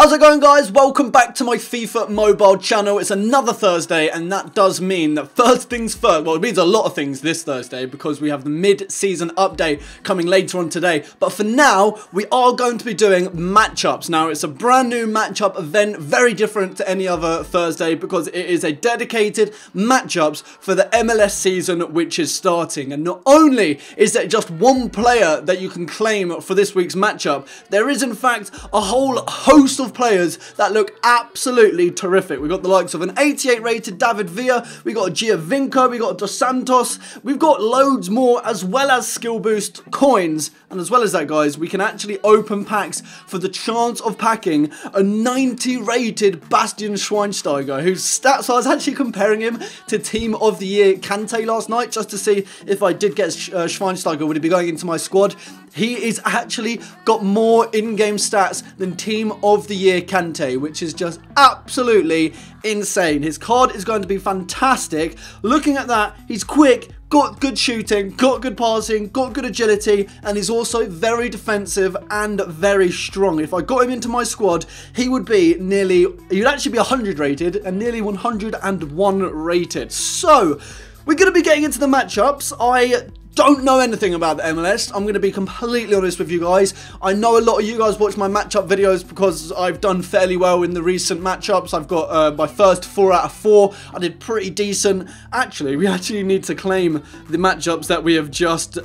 How's it going, guys? Welcome back to my FIFA mobile channel. It's another Thursday, and that does mean that first things first, well, it means a lot of things this Thursday because we have the mid-season update coming later on today. But for now, we are going to be doing matchups. Now, it's a brand new matchup event, very different to any other Thursday because it is a dedicated matchups for the MLS season, which is starting. And not only is there just one player that you can claim for this week's matchup, there is in fact a whole host of players that look absolutely terrific. We've got the likes of an 88 rated David Villa, we got a Giovinco, we got Dos Santos, we've got loads more as well as skill boost coins, and as well as that, guys, we can actually open packs for the chance of packing a 90 rated Bastian Schweinsteiger, whose stats I was actually comparing him to Team of the Year Kante last night just to see if I did get Schweinsteiger, would he be going into my squad. He is actually got more in-game stats than Team of the Year Kante, which is just absolutely insane. His card is going to be fantastic. Looking at that, he's quick, got good shooting, got good passing, got good agility, and he's also very defensive and very strong. If I got him into my squad, he would be he'd actually be 100 rated and nearly 101 rated. So, we're going to be getting into the matchups. I don't know anything about the MLS. I'm going to be completely honest with you guys. I know a lot of you guys watch my matchup videos because I've done fairly well in the recent matchups. I've got my first 4 out of 4. I did pretty decent. Actually, we actually need to claim the matchups that we have just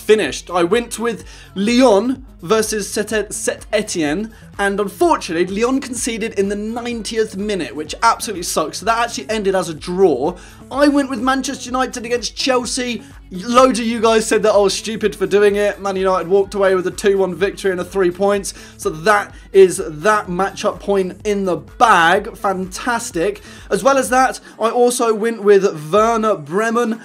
finished. I went with Lyon versus Set Etienne, and unfortunately Lyon conceded in the 90th minute, which absolutely sucks. So that actually ended as a draw. I went with Manchester United against Chelsea. Loads of you guys said that I was stupid for doing it. Man United walked away with a 2-1 victory and a 3 points. So that is that matchup point in the bag. Fantastic. As well as that, I also went with Werder Bremen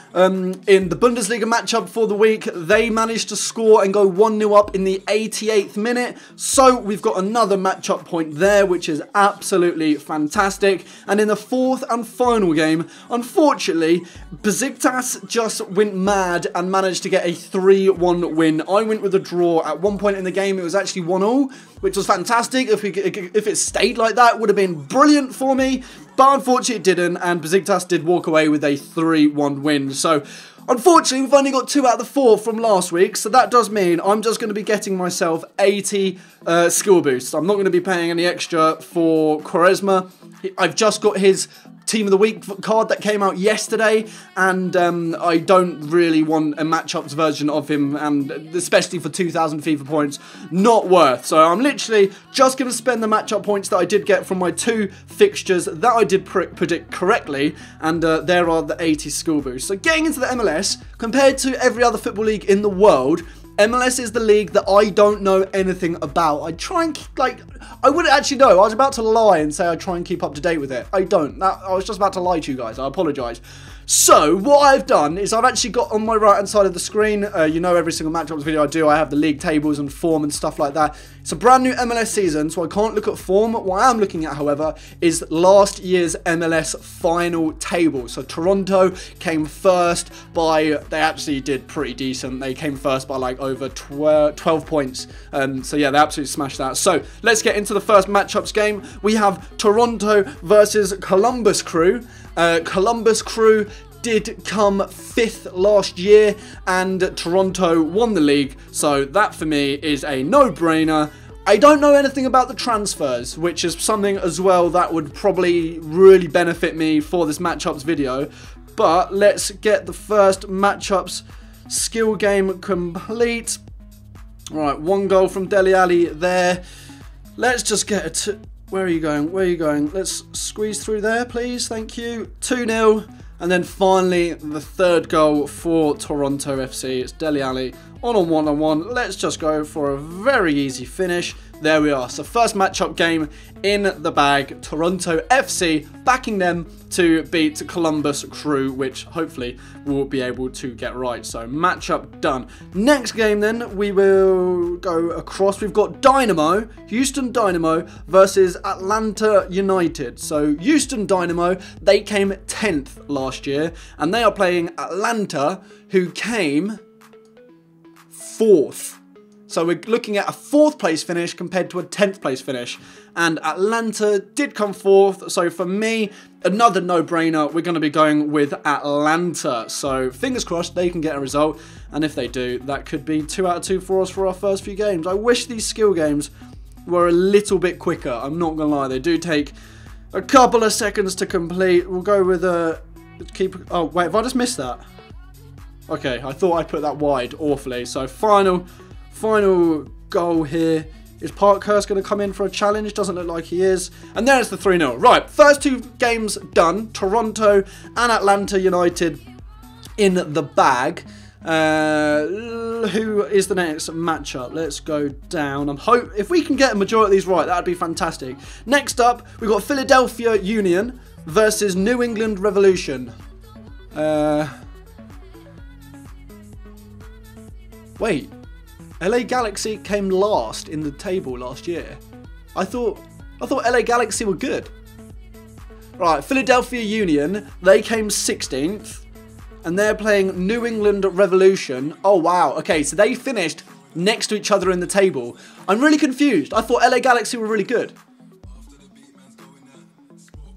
in the Bundesliga matchup for the week. They managed to score and go 1-0 up in the 88th minute. So we've got another matchup point there, which is absolutely fantastic. And in the fourth and final game, unfortunately, Besiktas just went mad and managed to get a 3-1 win. I went with a draw. At one point in the game, it was actually 1-1, which was fantastic. If it stayed like that, it would have been brilliant for me. But unfortunately, it didn't, and Besiktas did walk away with a 3-1 win. So, unfortunately, we've only got 2 out of the 4 from last week, so that does mean I'm just going to be getting myself 80 skill boosts. I'm not going to be paying any extra for Quaresma. I've just got his Team of the Week card that came out yesterday, and I don't really want a matchups version of him, and especially for 2,000 FIFA points, not worth. So I'm literally just going to spend the matchup points that I did get from my 2 fixtures that I did predict correctly, and there are the 80 skill boosts. So getting into the MLS, compared to every other football league in the world, MLS is the league that I don't know anything about. I try and keep, I wouldn't actually know. I was about to lie and say I try and keep up to date with it. I don't. I was just about to lie to you guys. I apologise. So, what I've done is I've actually got on my right-hand side of the screen, you know, every single matchups video I do, I have the league tables and form and stuff like that. It's a brand new MLS season, so I can't look at form. What I am looking at, however, is last year's MLS final table. So, Toronto came first by, they actually did pretty decent. They came first by like over 12 points. So, yeah, they absolutely smashed that. So, let's get into the first matchups game. We have Toronto versus Columbus Crew. Columbus Crew did come 5th last year, and Toronto won the league, so that for me is a no-brainer. I don't know anything about the transfers, which is something as well that would probably really benefit me for this matchups video, but let's get the first matchups skill game complete. Right, 1 goal from Dele Alli there. Let's just get it. Where are you going? Where are you going? Let's squeeze through there, please. Thank you. 2-0. And then finally, the 3rd goal for Toronto FC. It's Dele Alli on a 1-on-1. Let's just go for a very easy finish. There we are. So first matchup game in the bag. Toronto FC backing them to beat Columbus Crew, which hopefully we'll be able to get right. So matchup done. Next game then, we will go across. We've got Dynamo, Houston Dynamo versus Atlanta United. So Houston Dynamo, they came 10th last year, and they are playing Atlanta, who came 4th So we're looking at a 4th place finish compared to a 10th place finish. And Atlanta did come 4th. So for me, another no-brainer. We're going to be going with Atlanta. So fingers crossed they can get a result. And if they do, that could be 2 out of 2 for us for our first few games. I wish these skill games were a little bit quicker. I'm not going to lie. They do take a couple of seconds to complete. We'll go with a... Oh, wait. Have I just missed that? Okay. I thought I put that wide awfully. So final goal here. Is Parkhurst going to come in for a challenge? Doesn't look like he is. And there's the 3-0. Right, first 2 games done. Toronto and Atlanta United in the bag. Who is the next matchup? Let's go down. If we can get a majority of these right, that'd be fantastic. Next up, we've got Philadelphia Union versus New England Revolution. Wait. LA Galaxy came last in the table last year. I thought LA Galaxy were good. Right, Philadelphia Union, they came 16th. And they're playing New England Revolution. Oh, wow. Okay, so they finished next to each other in the table. I'm really confused. I thought LA Galaxy were really good.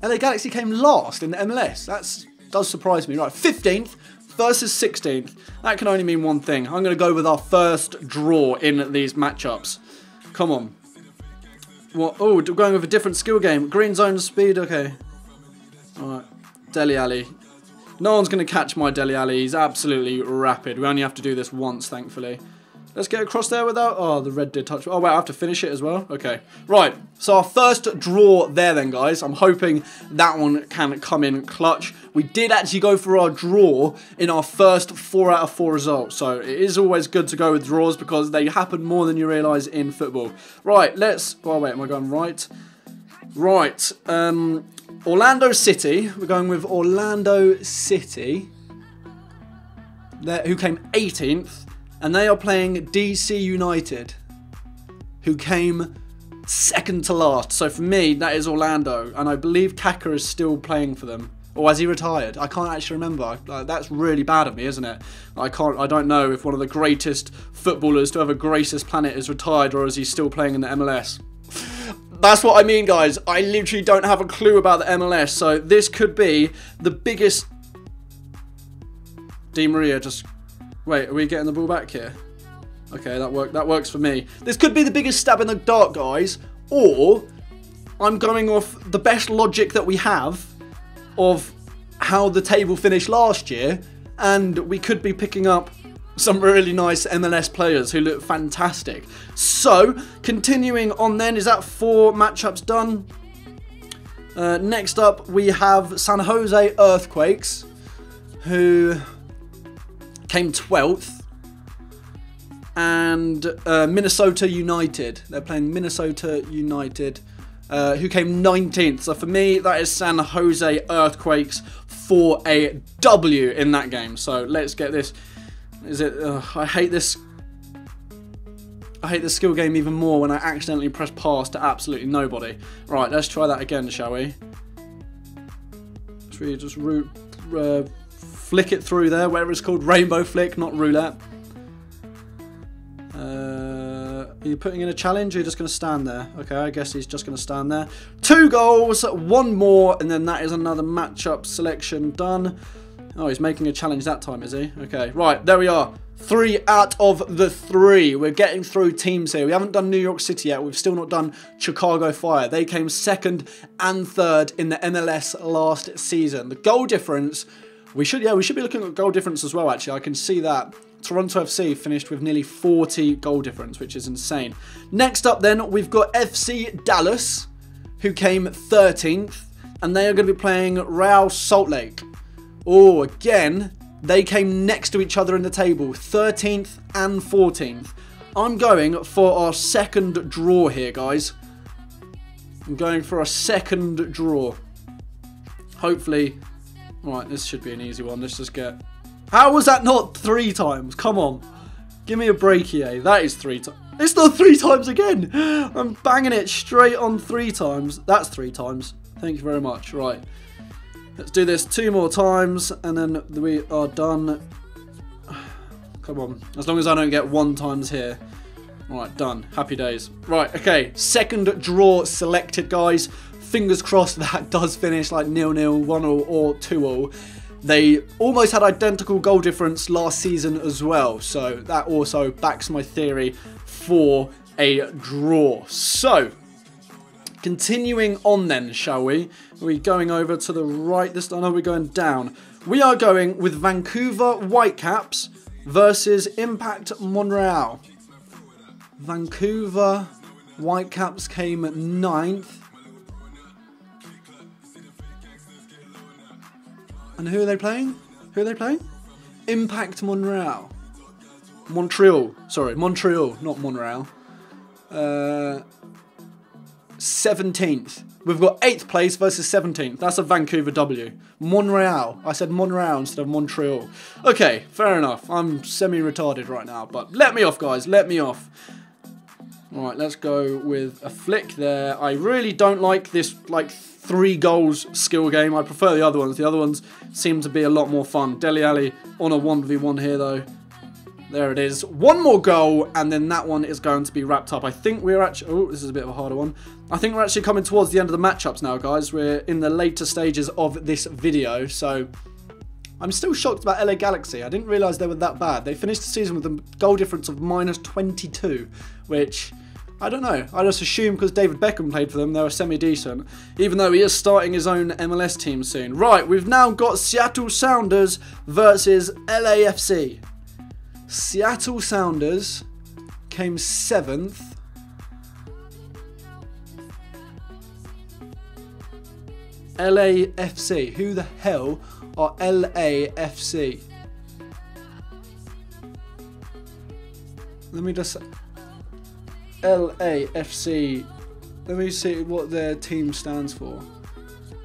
LA Galaxy came last in the MLS. That does surprise me. Right, 15th. Versus 16th. That can only mean one thing. I'm going to go with our first draw in these matchups. Come on. What? Oh, we're going with a different skill game. Green zone speed. Okay. Alright. Dele Alli. No one's going to catch my Dele Alli. He's absolutely rapid. We only have to do this once, thankfully. Let's get across there without... Oh, the red did touch... Oh, wait, I have to finish it as well? Okay. Right. So our first draw there then, guys. I'm hoping that one can come in clutch. We did actually go for our draw in our first 4 out of 4 results. So it is always good to go with draws because they happen more than you realise in football. Right, let's... Oh, wait, am I going right? Right. Orlando City. We're going with Orlando City. Who came 18th. And they are playing DC United, who came second to last. So for me, that is Orlando. And I believe Kaka is still playing for them. Or has he retired? I can't actually remember. That's really bad of me, isn't it? I don't know if one of the greatest footballers to ever grace this planet is retired or is he still playing in the MLS. That's what I mean, guys. I literally don't have a clue about the MLS. So this could be the biggest... Di Maria just... Wait, are we getting the ball back here? Okay, that works for me. This could be the biggest stab in the dark, guys. Or I'm going off the best logic that we have of how the table finished last year. And we could be picking up some really nice MLS players who look fantastic. So, continuing on then, is that 4 matchups done? Next up, we have San Jose Earthquakes, who... came 12th, and Minnesota United. They're playing Minnesota United, who came 19th. So for me, that is San Jose Earthquakes for a W in that game. So let's get this. I hate this. I hate the skill game even more when I accidentally press pass to absolutely nobody. Right, let's try that again, shall we? Should we just flick it through there, whatever it's called, rainbow flick, not roulette. Are you putting in a challenge or are you just going to stand there? Okay, I guess he's just going to stand there. 2 goals, 1 more, and then that is another matchup selection done. Oh, he's making a challenge that time, is he? Okay, right, there we are. 3 out of the 3. We're getting through teams here. We haven't done New York City yet. We've still not done Chicago Fire. They came 2nd and 3rd in the MLS last season. The goal difference... We should be looking at goal difference as well, actually. I can see that. Toronto FC finished with nearly 40 goal difference, which is insane. Next up then, we've got FC Dallas, who came 13th, and they are going to be playing Real Salt Lake. Oh, again, they came next to each other in the table, 13th and 14th. I'm going for our second draw here, guys. I'm going for a second draw. Hopefully... Right, this should be an easy one. Let's just get... How was that not 3 times? Come on. Give me a break here. That is 3 times. It's not 3 times again. I'm banging it straight on 3 times. That's 3 times. Thank you very much. Right. Let's do this 2 more times and then we are done. Come on. As long as I don't get 1 times here. Right, done. Happy days. Right, okay. Second draw selected, guys. Fingers crossed that does finish like 0-0, 1-0 or 2-0. They almost had identical goal difference last season as well. So that also backs my theory for a draw. So, continuing on then, shall we? Are we going over to the right this time? No, we're going down. We are going with Vancouver Whitecaps versus Impact Montreal. Vancouver Whitecaps came 9th. And who are they playing? Who are they playing? Impact Montreal. Montreal. Sorry, Montreal, not Montreal. 17th. We've got 8th place versus 17th. That's a Vancouver W. Montreal. I said Montreal instead of Montreal. Okay, fair enough. I'm semi-retarded right now, but let me off, guys. Let me off. Alright, let's go with a flick there. I really don't like this, like, 3 goals skill game. I prefer the other ones. The other ones seem to be a lot more fun. Dele Alli on a 1v1 here, though. There it is. One more goal, and then that one is going to be wrapped up. I think we're actually... Oh, this is a bit of a harder one. I think we're actually coming towards the end of the matchups now, guys. We're in the later stages of this video, so... I'm still shocked about LA Galaxy. I didn't realise they were that bad. They finished the season with a goal difference of -22, which... I don't know. I just assume because David Beckham played for them, they were semi-decent. Even though he is starting his own MLS team soon. Right, we've now got Seattle Sounders versus LAFC. Seattle Sounders came 7th. LAFC. Who the hell are LAFC? Let me just... LAFC. Let me see what their team stands for.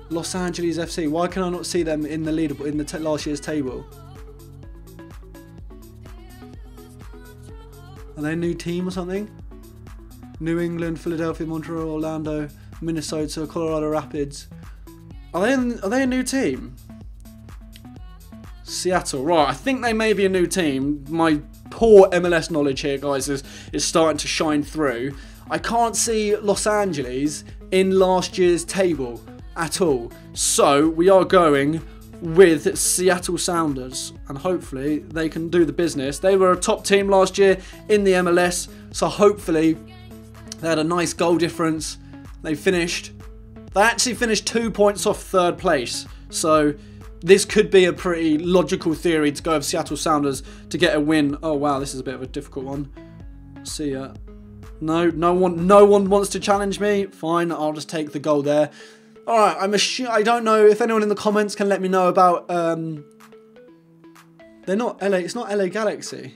Los Angeles FC. Why can I not see them in the leaderboard in the last year's table? Are they a new team or something? New England, Philadelphia, Montreal, Orlando, Minnesota, Colorado Rapids. Are they a new team? Seattle. Right, I think they may be a new team. My poor MLS knowledge here, guys, is starting to shine through. I can't see Los Angeles in last year's table at all. So we are going with Seattle Sounders, and hopefully they can do the business. They were a top team last year in the MLS, so hopefully they had a nice goal difference. They actually finished 2 points off 3rd place, so this could be a pretty logical theory to go with Seattle Sounders to get a win. Oh wow, this is a bit of a difficult one. See ya. No one wants to challenge me. Fine, I'll just take the goal there. All right, I don't know if anyone in the comments can let me know about. They're not LA. It's not LA Galaxy.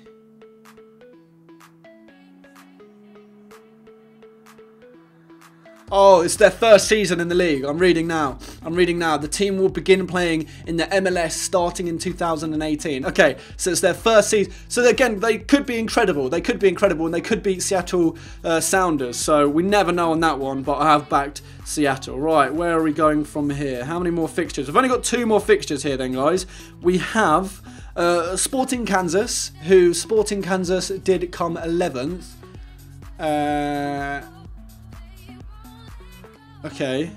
Oh, it's their first season in the league. I'm reading now. The team will begin playing in the MLS starting in 2018. Okay, so it's their first season. So again, they could be incredible. And they could beat Seattle Sounders. So we never know on that one, but I have backed Seattle. Right, where are we going from here? How many more fixtures? We've only got 2 more fixtures here then, guys. We have Sporting Kansas, who Sporting Kansas did come 11th. Okay,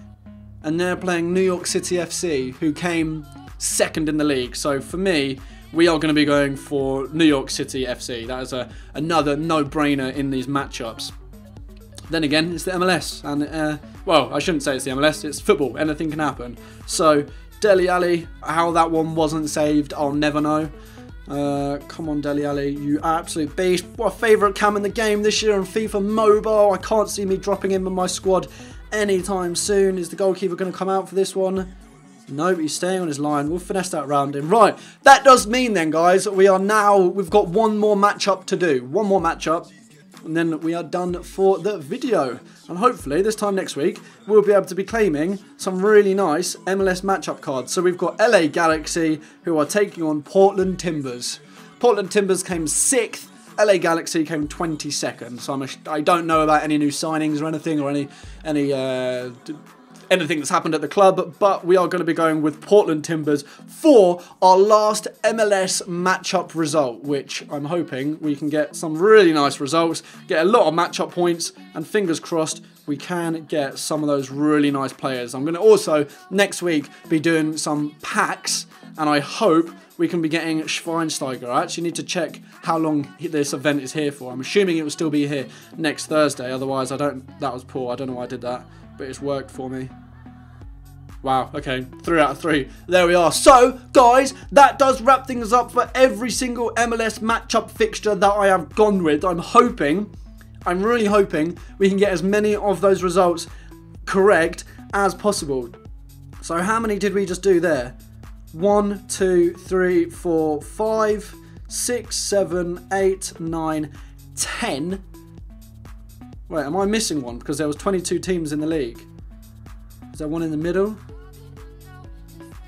and they're playing New York City FC, who came 2nd in the league. So for me, we are going to be going for New York City FC. That is another no-brainer in these matchups. Then again, it's the MLS, and well, I shouldn't say it's the MLS. It's football. Anything can happen. So Dele Alli, how that one wasn't saved, I'll never know. Come on, Dele Alli, you absolute beast. What a favourite cam in the game this year on FIFA Mobile. I can't see me dropping him in my squad anytime soon. Is the goalkeeper going to come out for this one? Nope, he's staying on his line. We'll finesse that round in. Right, that does mean then, guys, we've got one more matchup to do. One more matchup, and then we are done for the video. And hopefully, this time next week, we'll be able to be claiming some really nice MLS matchup cards. So we've got LA Galaxy, who are taking on Portland Timbers. Portland Timbers came 6th. LA Galaxy came 22nd, so I don't know about any new signings or anything, or anything that's happened at the club, but we are going to be going with Portland Timbers for our last MLS matchup result, which I'm hoping we can get some really nice results, get a lot of matchup points, and fingers crossed we can get some of those really nice players. I'm going to also, next week, be doing some packs, and I hope we can be getting Schweinsteiger. I actually need to check how long this event is here for. I'm assuming it will still be here next Thursday. Otherwise, that was poor. I don't know why I did that, but it's worked for me. Wow, okay, 3 out of 3. There we are. So, guys, that does wrap things up for every single MLS matchup fixture that I have gone with. I'm really hoping we can get as many of those results correct as possible. So, how many did we just do there? 1, 2, 3, 4, 5, 6, 7, 8, 9, 10. Wait, am I missing one? Because there was 22 teams in the league. Is there one in the middle?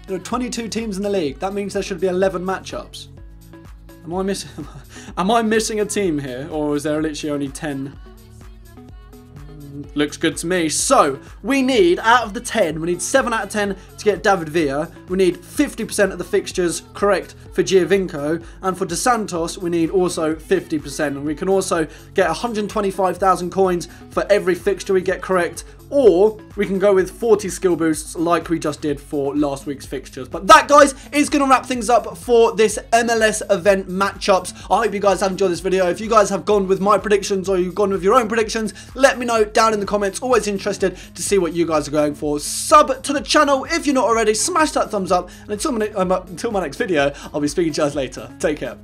There are 22 teams in the league. That means there should be 11 matchups. Am I missing a team here? Or is there literally only 10? Looks good to me. So, we need, out of the 10, we need 7 out of 10 to get David Villa. We need 50% of the fixtures correct for Giovinco. And for Dos Santos, we need also 50%. And we can also get 125,000 coins for every fixture we get correct. Or we can go with 40 skill boosts like we just did for last week's fixtures. But that, guys, is going to wrap things up for this MLS event matchups. I hope you guys have enjoyed this video. If you guys have gone with my predictions or you've gone with your own predictions, let me know down in the comments. Always interested to see what you guys are going for. Sub to the channel if you're not already. Smash that thumbs up. And until my next video, I'll be speaking to you guys later. Take care.